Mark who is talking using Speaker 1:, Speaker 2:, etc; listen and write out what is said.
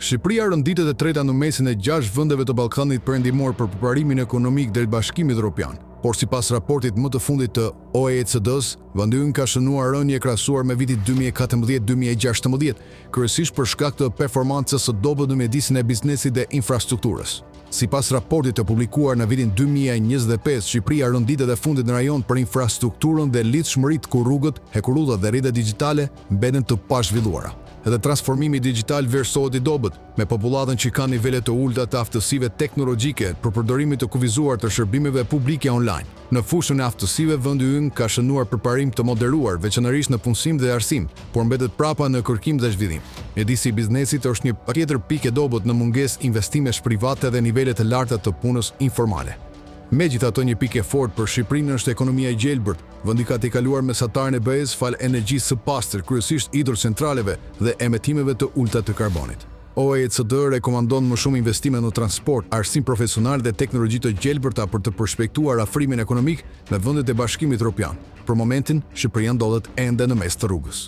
Speaker 1: Shqipëria rënditet e treta në mesin e 6 vendeve të Ballkanit Perëndimor për përparimin ekonomik drejt Bashkimit Evropian. Por sipas raportit më të fundit të OECD-s, vendi ynë ka shënuar rënje krahasuar me vitin 2014-2016, kryesisht për shkak të performancës së dobët në mjedisin e biznesit dhe infrastrukturës. Sipas raportit të publikuar në vitin 2025, Shqipëria rënditet e fundit në rajon për infrastrukturën dhe lidhshmëritë ku rrugët, hekurullat dhe rrjetet digjitale mbeten të pazhvilluara. Edhe transformimi digital vlerësohet i dobët, me popullatën që ka nivele të ulta të aftësive teknologjike për përdorimin të kufizuar të shërbimeve publike online. Në fushën e aftësive, vendi ynë ka shënuar përparim të moderuar, veçanërisht në punësim dhe arsim, por mbetet prapa në kërkim dhe zhvillim. Mjedisi i biznesit është një tjetër pikë e dobët në mungesë investimesh private dhe nivele të larta të punës informale. Megjithatë, një pikë e fortë për Shqipërinë është ekonomia e gjelbërt. Vendi ka tejkaluar mesataren e BE-s fal energjisë së pastër, kryesisht hidrocentraleve dhe emetimeve të ulta të karbonit. OECD rekomandon më shumë investime në transport, arsim profesional dhe teknologji të gjelbërta për të përshpektuar afrimin ekonomik me vendet e Bashkimit Evropian. Për momentin, Shqipëria ndodhet ende në mes të rrugës.